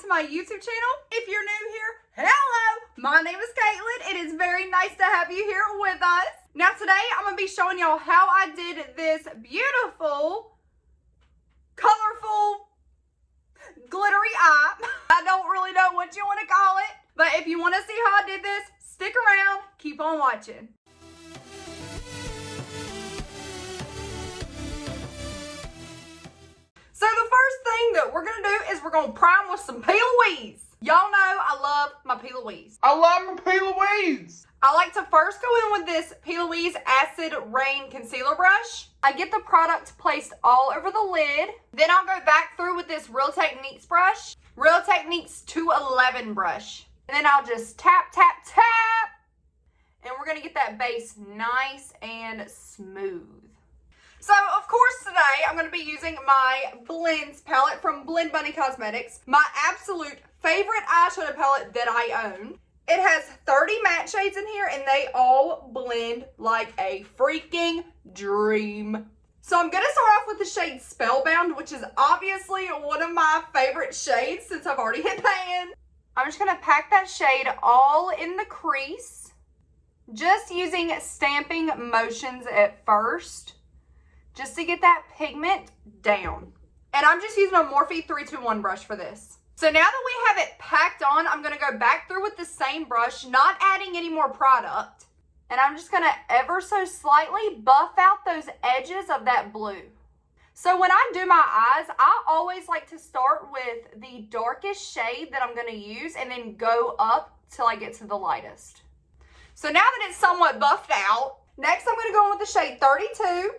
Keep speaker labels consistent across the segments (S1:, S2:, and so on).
S1: my YouTube channel. If you're new here, hello! My name is Caitlin. It is very nice to have you here with us. Now today I'm going to be showing y'all how I did this beautiful, colorful, glittery eye. I don't really know what you want to call it, but if you want to see how I did this, stick around, keep on watching. So the first thing that we're going to do is we're going to prime with some P. Louise. Y'all know I love my P. Louise.
S2: I love my P. Louise.
S1: I like to first go in with this P. Louise Acid Rain Concealer Brush. I get the product placed all over the lid. Then I'll go back through with this Real Techniques brush. Real Techniques 211 brush. And then I'll just tap, tap, tap. And we're going to get that base nice and smooth. So, of course, today I'm going to be using my Blends palette from Blend Bunny Cosmetics. My absolute favorite eyeshadow palette that I own. It has 30 matte shades in here and they all blend like a freaking dream. So I'm going to start off with the shade Spellbound, which is obviously one of my favorite shades since I've already hit pan. I'm just going to pack that shade all in the crease. Just using stamping motions at first, just to get that pigment down. And I'm just using a Morphe 321 brush for this. So now that we have it packed on, I'm going to go back through with the same brush, not adding any more product. And I'm just going to ever so slightly buff out those edges of that blue. So when I do my eyes, I always like to start with the darkest shade that I'm going to use and then go up till I get to the lightest. So now that it's somewhat buffed out, next I'm going to go in with the shade 32.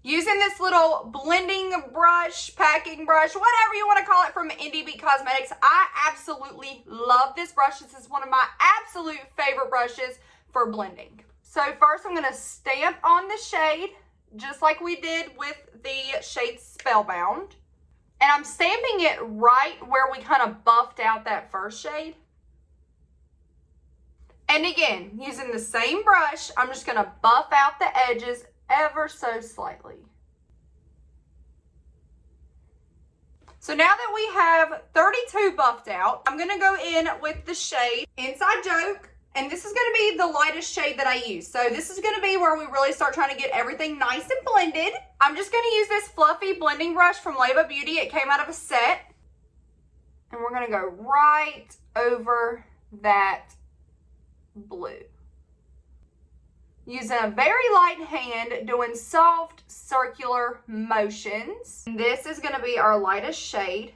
S1: Using this little blending brush, packing brush, whatever you want to call it from Indie Beat Cosmetics. I absolutely love this brush. This is one of my absolute favorite brushes for blending. So first I'm going to stamp on the shade, just like we did with the shade Spellbound. And I'm stamping it right where we kind of buffed out that first shade. And again, using the same brush, I'm just going to buff out the edges ever so slightly. So now that we have 32 buffed out, I'm going to go in with the shade Inside Joke. And this is going to be the lightest shade that I use. So this is going to be where we really start trying to get everything nice and blended. I'm just going to use this fluffy blending brush from Leva Beauty. It came out of a set. And we're going to go right over that blue. Using a very light hand, doing soft circular motions. This is going to be our lightest shade.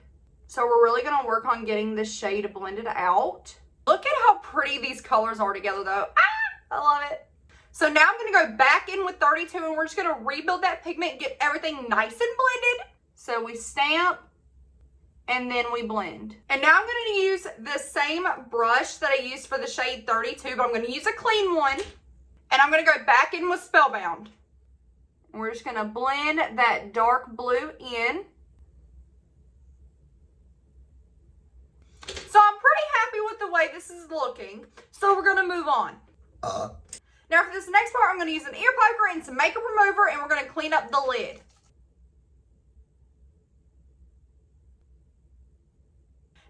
S1: So we're really going to work on getting this shade blended out. Look at how pretty these colors are together though. I love it. So now I'm going to go back in with 32 and we're just going to rebuild that pigment and get everything nice and blended. So we stamp and then we blend. And now I'm going to use the same brush that I used for the shade 32, but I'm going to use a clean one. And I'm going to go back in with Spellbound. And we're just going to blend that dark blue in. So I'm pretty happy with the way this is looking. So we're going to move on. Now for this next part, I'm going to use an ear poker and some makeup remover. And we're going to clean up the lid.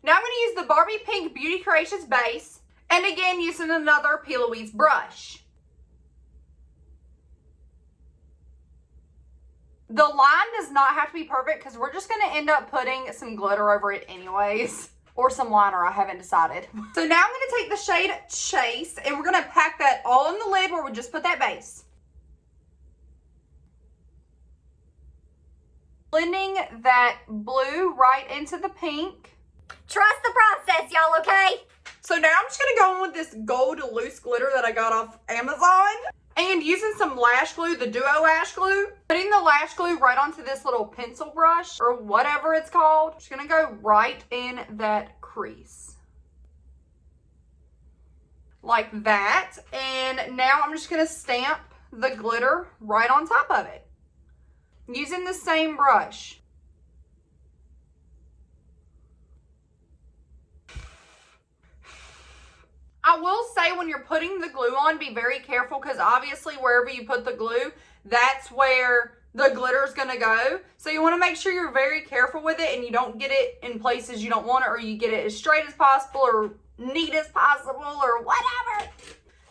S1: Now I'm going to use the Barbie Pink Beauty Creations base. And again, using another P. Louise brush. The line does not have to be perfect because we're just going to end up putting some glitter over it anyways. Or some liner, I haven't decided. So now I'm going to take the shade Chase and we're going to pack that all in the lid where we just put that base. Blending that blue right into the pink.
S3: Trust the process, y'all, okay?
S1: So now I'm just going to go in with this gold loose glitter that I got off Amazon. And using some lash glue, the Duo Lash Glue. Putting the lash glue right onto this little pencil brush or whatever it's called. Just going to go right in that crease. Like that. And now I'm just going to stamp the glitter right on top of it. Using the same brush. I will say when you're putting the glue on, be very careful because obviously wherever you put the glue, that's where the glitter is gonna go. So you wanna make sure you're very careful with it and you don't get it in places you don't want it, or you get it as straight as possible or neat as possible or whatever.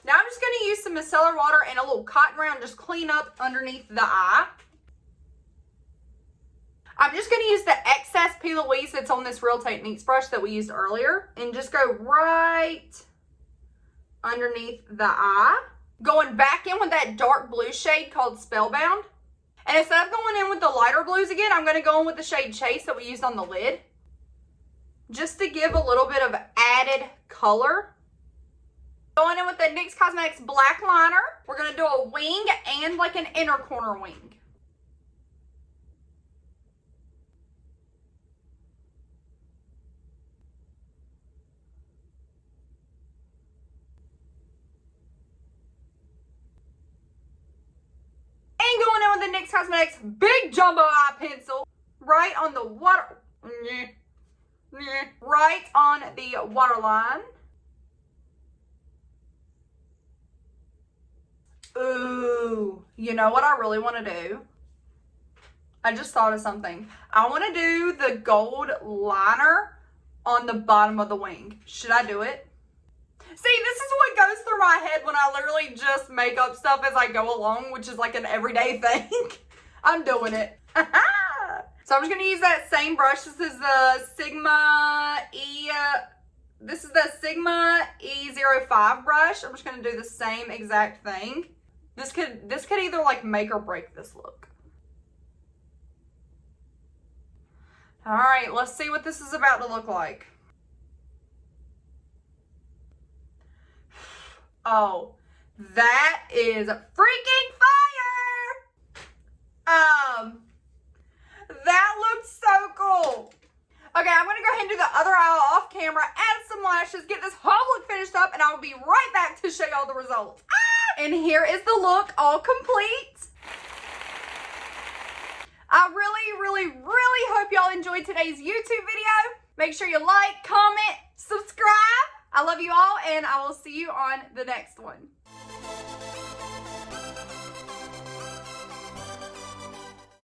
S1: Now I'm just gonna use some micellar water and a little cotton round, just clean up underneath the eye. I'm just gonna use the excess P. Louise that's on this Real Techniques brush that we used earlier and just go right underneath the eye. Going back in with that dark blue shade called Spellbound. And instead of going in with the lighter blues again, I'm gonna go in with the shade Chase that we used on the lid. Just to give a little bit of added color. Going in with the NYX Cosmetics black liner. We're gonna do a wing and like an inner corner wing. And going in with the NYX Cosmetics big jumbo eye pencil. Right on the water. Right on the waterline. Ooh, you know what I really want to do? I just thought of something. I want to do the gold liner on the bottom of the wing. Should I do it? See, this is what goes through my head when I literally just make up stuff as I go along, which is like an everyday thing. I'm doing it. So I'm just going to use that same brush. This is the Sigma E05 brush. I'm just going to do the same exact thing. This could either like make or break this look. All right, let's see what this is about to look like. Oh, that is freaking fire! That looks so cool. Okay, I'm gonna go ahead and do the other eye off camera, add some lashes, get this whole look finished up, and I will be right back to show y'all the results. And here is the look all complete. I really hope y'all enjoyed today's YouTube video. Make sure you like, comment, subscribe. I love you all, and I will see you on the next one.